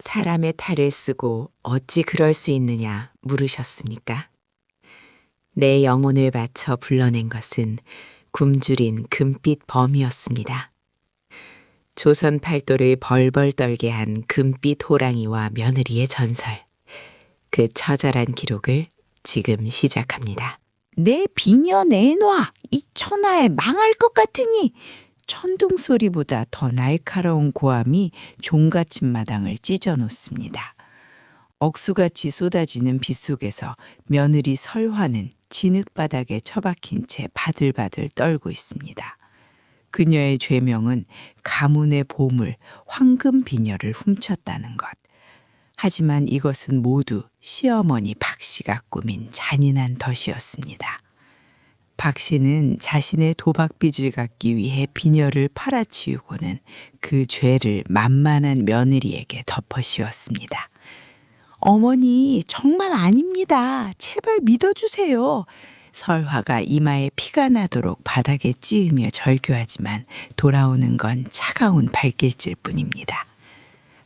사람의 탈을 쓰고 어찌 그럴 수 있느냐 물으셨습니까? 내 영혼을 바쳐 불러낸 것은 굶주린 금빛 범이었습니다. 조선 팔도를 벌벌 떨게 한 금빛 호랑이와 며느리의 전설. 그 처절한 기록을 지금 시작합니다. 내 비녀 내놔. 이 천하에 망할 것 같으니. 천둥 소리보다 더 날카로운 고함이 종갓집 마당을 찢어놓습니다. 억수같이 쏟아지는 빗속에서 며느리 설화는 진흙바닥에 처박힌 채 바들바들 떨고 있습니다. 그녀의 죄명은 가문의 보물 황금 비녀를 훔쳤다는 것. 하지만 이것은 모두 시어머니 박씨가 꾸민 잔인한 덫이었습니다. 박씨는 자신의 도박빚을 갚기 위해 비녀를 팔아치우고는 그 죄를 만만한 며느리에게 덮어씌웠습니다. 어머니, 정말 아닙니다. 제발 믿어주세요. 설화가 이마에 피가 나도록 바닥에 찌으며 절규하지만 돌아오는 건 차가운 발길질 뿐입니다.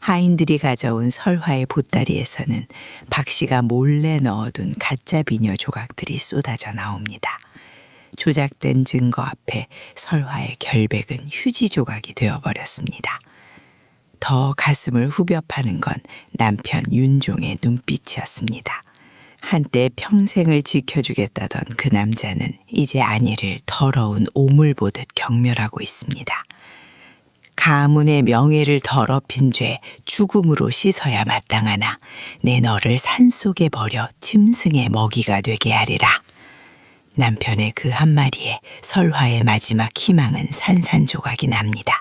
하인들이 가져온 설화의 보따리에서는 박씨가 몰래 넣어둔 가짜 비녀 조각들이 쏟아져 나옵니다. 조작된 증거 앞에 설화의 결백은 휴지 조각이 되어버렸습니다. 더 가슴을 후벼 파는 건 남편 윤종의 눈빛이었습니다. 한때 평생을 지켜주겠다던 그 남자는 이제 아내를 더러운 오물 보듯 경멸하고 있습니다. 가문의 명예를 더럽힌 죄 죽음으로 씻어야 마땅하나 내 너를 산속에 버려 짐승의 먹이가 되게 하리라. 남편의 그 한마디에 설화의 마지막 희망은 산산조각이 납니다.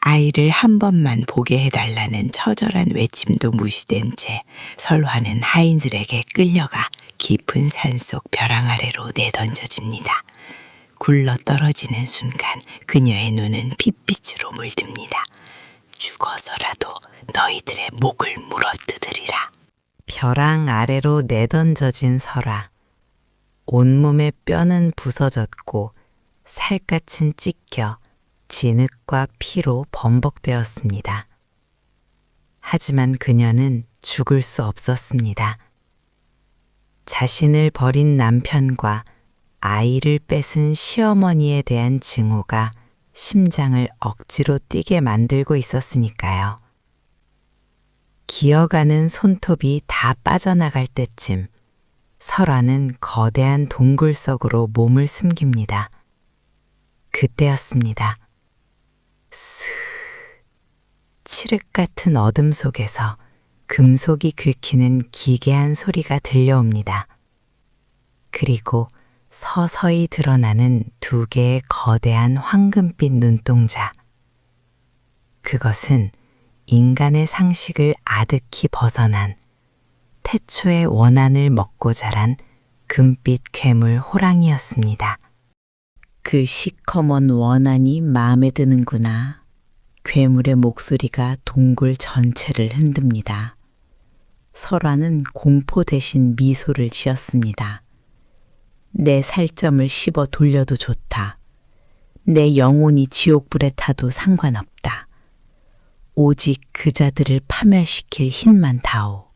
아이를 한 번만 보게 해달라는 처절한 외침도 무시된 채 설화는 하인들에게 끌려가 깊은 산속 벼랑 아래로 내던져집니다. 굴러 떨어지는 순간 그녀의 눈은 핏빛으로 물듭니다. 죽어서라도 너희들의 목을 물어뜯으리라. 벼랑 아래로 내던져진 설화. 온몸의 뼈는 부서졌고 살갗은 찢겨 진흙과 피로 범벅되었습니다. 하지만 그녀는 죽을 수 없었습니다. 자신을 버린 남편과 아이를 뺏은 시어머니에 대한 증오가 심장을 억지로 뛰게 만들고 있었으니까요. 기어가는 손톱이 다 빠져나갈 때쯤 설화는 거대한 동굴 속으로 몸을 숨깁니다. 그때였습니다. 스으, 칠흑 같은 어둠 속에서 금속이 긁히는 기괴한 소리가 들려옵니다. 그리고 서서히 드러나는 두 개의 거대한 황금빛 눈동자. 그것은 인간의 상식을 아득히 벗어난 태초의 원한을 먹고 자란 금빛 괴물 호랑이였습니다. 그 시커먼 원한이 마음에 드는구나. 괴물의 목소리가 동굴 전체를 흔듭니다. 설화는 공포 대신 미소를 지었습니다. 내 살점을 씹어 돌려도 좋다. 내 영혼이 지옥불에 타도 상관없다. 오직 그자들을 파멸시킬 힘만 다오.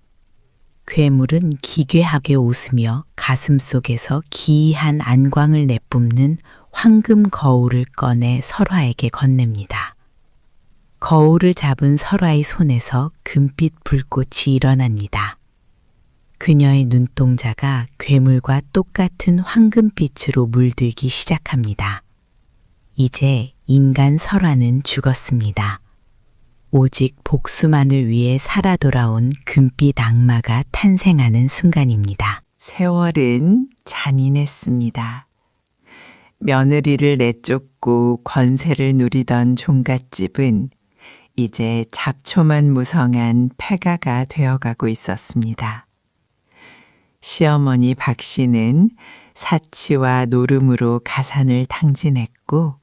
괴물은 기괴하게 웃으며 가슴속에서 기이한 안광을 내뿜는 황금 거울을 꺼내 설화에게 건넵니다. 거울을 잡은 설화의 손에서 금빛 불꽃이 일어납니다. 그녀의 눈동자가 괴물과 똑같은 황금빛으로 물들기 시작합니다. 이제 인간 설화는 죽었습니다. 오직 복수만을 위해 살아 돌아온 금빛 악마가 탄생하는 순간입니다. 세월은 잔인했습니다. 며느리를 내쫓고 권세를 누리던 종갓집은 이제 잡초만 무성한 폐가가 되어가고 있었습니다. 시어머니 박씨는 사치와 노름으로 가산을 탕진했고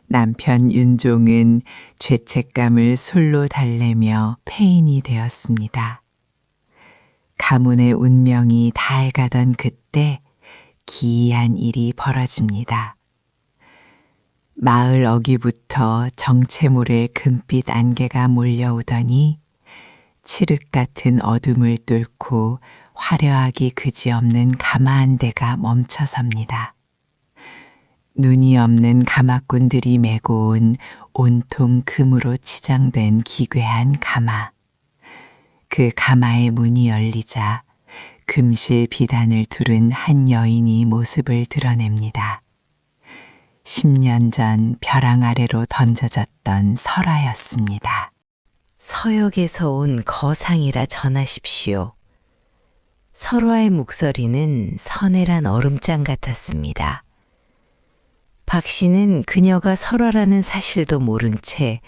남편 윤종은 죄책감을 솔로 달래며 폐인이 되었습니다. 가문의 운명이 다해가던 그때 기이한 일이 벌어집니다. 마을 어귀부터 정체 모를 금빛 안개가 몰려오더니 칠흑 같은 어둠을 뚫고 화려하기 그지없는 가마 한 대가 멈춰섭니다. 눈이 없는 가마꾼들이 메고 온 온통 금으로 치장된 기괴한 가마. 그 가마의 문이 열리자 금실 비단을 두른 한 여인이 모습을 드러냅니다. 10년 전 벼랑 아래로 던져졌던 설화였습니다. 서역에서 온 거상이라 전하십시오. 설화의 목소리는 서늘한 얼음장 같았습니다. 박 씨는 그녀가 설화라는 사실도 모른 채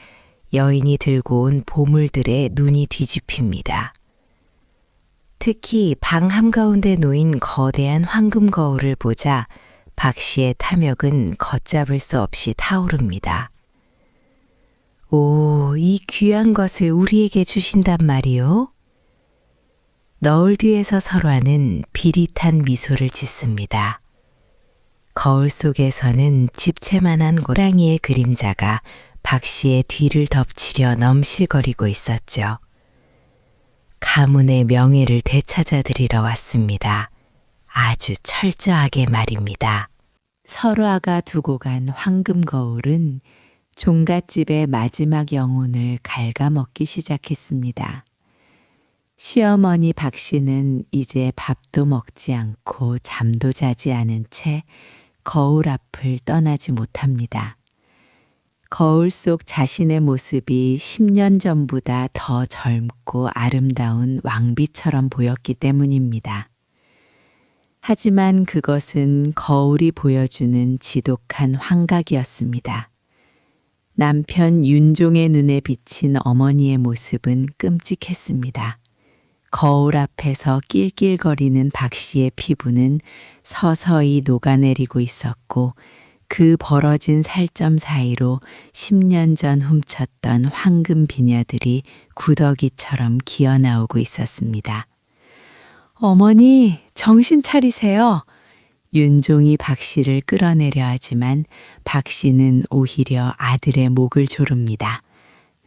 여인이 들고 온 보물들에 눈이 뒤집힙니다. 특히 방 한가운데 놓인 거대한 황금 거울을 보자 박 씨의 탐욕은 걷잡을 수 없이 타오릅니다. 오, 이 귀한 것을 우리에게 주신단 말이오? 너울 뒤에서 설화는 비릿한 미소를 짓습니다. 거울 속에서는 집채만한 호랑이의 그림자가 박 씨의 뒤를 덮치려 넘실거리고 있었죠. 가문의 명예를 되찾아드리러 왔습니다. 아주 철저하게 말입니다. 설화가 두고 간 황금 거울은 종갓집의 마지막 영혼을 갉아먹기 시작했습니다. 시어머니 박 씨는 이제 밥도 먹지 않고 잠도 자지 않은 채 거울 앞을 떠나지 못합니다. 거울 속 자신의 모습이 10년 전보다 더 젊고 아름다운 왕비처럼 보였기 때문입니다. 하지만 그것은 거울이 보여주는 지독한 환각이었습니다. 남편 윤종의 눈에 비친 어머니의 모습은 끔찍했습니다. 거울 앞에서 낄낄거리는 박 씨의 피부는 서서히 녹아내리고 있었고 그 벌어진 살점 사이로 10년 전 훔쳤던 황금 비녀들이 구더기처럼 기어나오고 있었습니다. 어머니, 정신 차리세요. 윤종이 박 씨를 끌어내려 하지만 박 씨는 오히려 아들의 목을 조릅니다.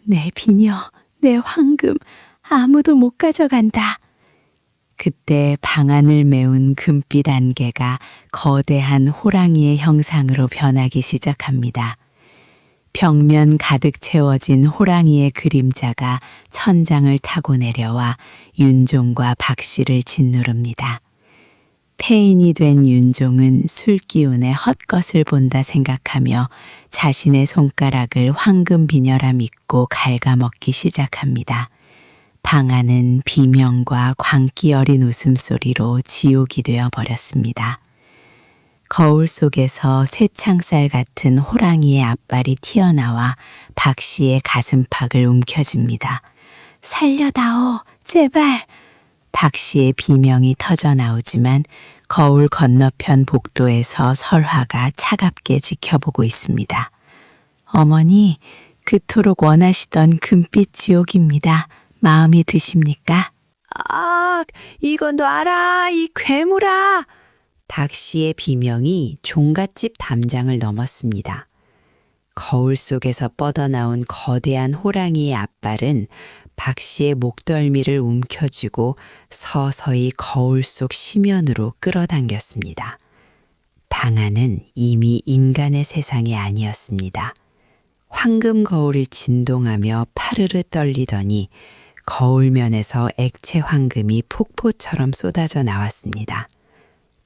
내 비녀, 내 황금, 아무도 못 가져간다. 그때 방안을 메운 금빛 안개가 거대한 호랑이의 형상으로 변하기 시작합니다. 벽면 가득 채워진 호랑이의 그림자가 천장을 타고 내려와 윤종과 박 씨를 짓누릅니다. 폐인이 된 윤종은 술기운에 헛것을 본다 생각하며 자신의 손가락을 황금 비녀라 믿고 갉아먹기 시작합니다. 방 안은 비명과 광기 어린 웃음소리로 지옥이 되어버렸습니다. 거울 속에서 쇠창살 같은 호랑이의 앞발이 튀어나와 박 씨의 가슴팍을 움켜쥡니다. 살려다오, 제발! 박 씨의 비명이 터져나오지만 거울 건너편 복도에서 설화가 차갑게 지켜보고 있습니다. 어머니, 그토록 원하시던 금빛 지옥입니다. 마음이 드십니까? 아, 이거 놔라, 이 괴물아! 박 씨의 비명이 종갓집 담장을 넘었습니다. 거울 속에서 뻗어나온 거대한 호랑이의 앞발은 박 씨의 목덜미를 움켜쥐고 서서히 거울 속 심연으로 끌어당겼습니다. 방 안은 이미 인간의 세상이 아니었습니다. 황금 거울이 진동하며 파르르 떨리더니 거울면에서 액체 황금이 폭포처럼 쏟아져 나왔습니다.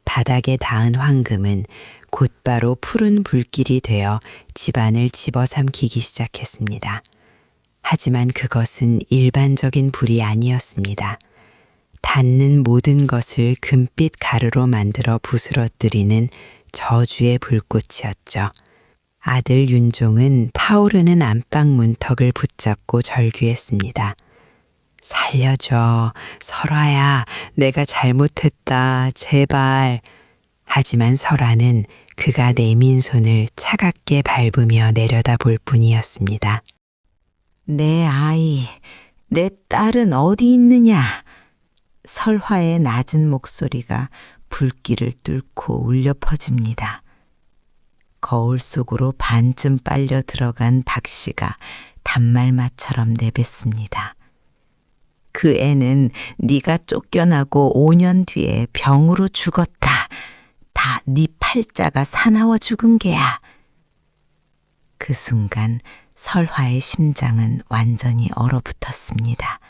바닥에 닿은 황금은 곧바로 푸른 불길이 되어 집안을 집어삼키기 시작했습니다. 하지만 그것은 일반적인 불이 아니었습니다. 닿는 모든 것을 금빛 가루로 만들어 부스러뜨리는 저주의 불꽃이었죠. 아들 윤종은 타오르는 안방 문턱을 붙잡고 절규했습니다. 살려줘, 설화야, 내가 잘못했다, 제발. 하지만 설화는 그가 내민 손을 차갑게 밟으며 내려다볼 뿐이었습니다. 내 아이, 내 딸은 어디 있느냐? 설화의 낮은 목소리가 불길을 뚫고 울려 퍼집니다. 거울 속으로 반쯤 빨려 들어간 박 씨가 단말마처럼 내뱉습니다. 그 애는 네가 쫓겨나고 5년 뒤에 병으로 죽었다. 다 네 팔자가 사나워 죽은 게야. 그 순간 설화의 심장은 완전히 얼어붙었습니다.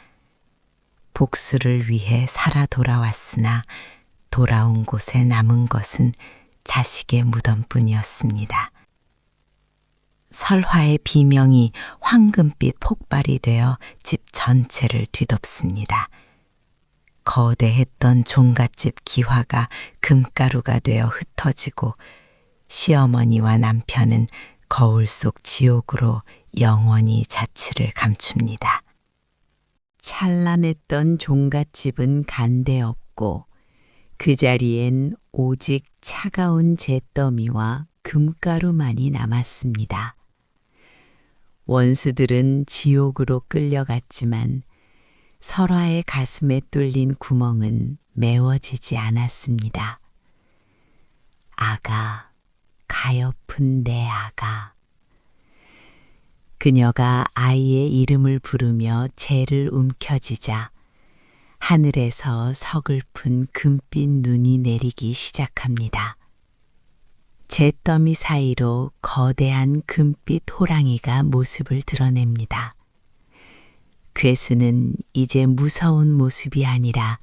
복수를 위해 살아 돌아왔으나 돌아온 곳에 남은 것은 자식의 무덤뿐이었습니다. 설화의 비명이 황금빛 폭발이 되어 집 전체를 뒤덮습니다. 거대했던 종갓집 기화가 금가루가 되어 흩어지고 시어머니와 남편은 거울 속 지옥으로 영원히 자취를 감춥니다. 찬란했던 종갓집은 간데없고 그 자리엔 오직 차가운 잿더미와 금가루만이 남았습니다. 원수들은 지옥으로 끌려갔지만 설화의 가슴에 뚫린 구멍은 메워지지 않았습니다. 아가, 가엾은 내 아가. 그녀가 아이의 이름을 부르며 재를 움켜쥐자 하늘에서 서글픈 금빛 눈이 내리기 시작합니다. 잿더미 사이로 거대한 금빛 호랑이가 모습을 드러냅니다. 괴수는 이제 무서운 모습이 아니라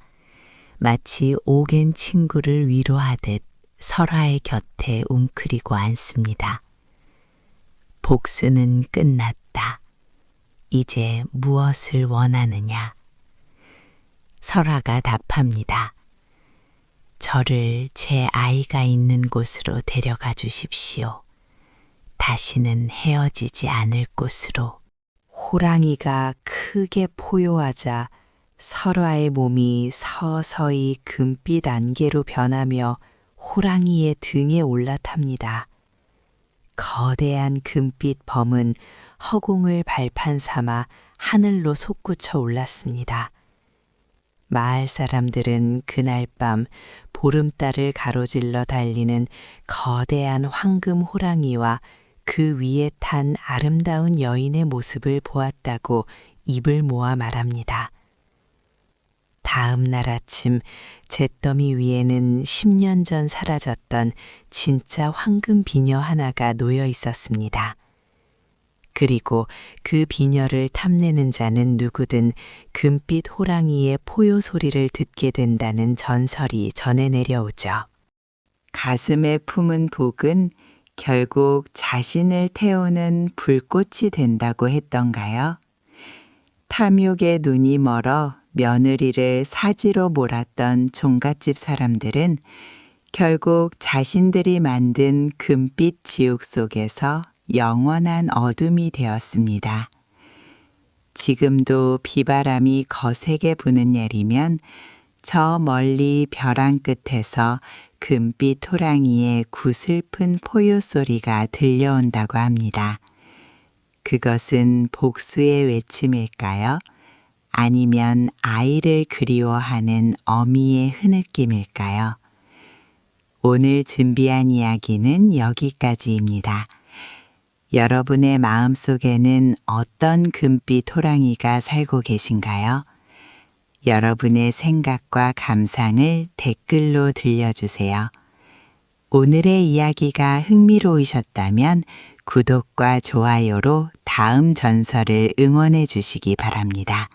마치 오갠 친구를 위로하듯 설화의 곁에 웅크리고 앉습니다. 복수는 끝났다. 이제 무엇을 원하느냐? 설화가 답합니다. 저를 제 아이가 있는 곳으로 데려가 주십시오. 다시는 헤어지지 않을 곳으로. 호랑이가 크게 포효하자 설화의 몸이 서서히 금빛 안개로 변하며 호랑이의 등에 올라탑니다. 거대한 금빛 범은 허공을 발판 삼아 하늘로 솟구쳐 올랐습니다. 마을 사람들은 그날 밤 보름달을 가로질러 달리는 거대한 황금 호랑이와 그 위에 탄 아름다운 여인의 모습을 보았다고 입을 모아 말합니다. 다음 날 아침 잿더미 위에는 10년 전 사라졌던 진짜 황금 비녀 하나가 놓여 있었습니다. 그리고 그 비녀를 탐내는 자는 누구든 금빛 호랑이의 포효 소리를 듣게 된다는 전설이 전해 내려오죠. 가슴에 품은 복은 결국 자신을 태우는 불꽃이 된다고 했던가요? 탐욕의 눈이 멀어 며느리를 사지로 몰았던 종갓집 사람들은 결국 자신들이 만든 금빛 지옥 속에서 영원한 어둠이 되었습니다. 지금도 비바람이 거세게 부는 날이면 저 멀리 벼랑 끝에서 금빛 호랑이의 구슬픈 포효 소리가 들려온다고 합니다. 그것은 복수의 외침일까요? 아니면 아이를 그리워하는 어미의 흐느낌일까요? 오늘 준비한 이야기는 여기까지입니다. 여러분의 마음속에는 어떤 금빛 호랑이가 살고 계신가요? 여러분의 생각과 감상을 댓글로 들려주세요. 오늘의 이야기가 흥미로우셨다면 구독과 좋아요로 다음 전설을 응원해 주시기 바랍니다.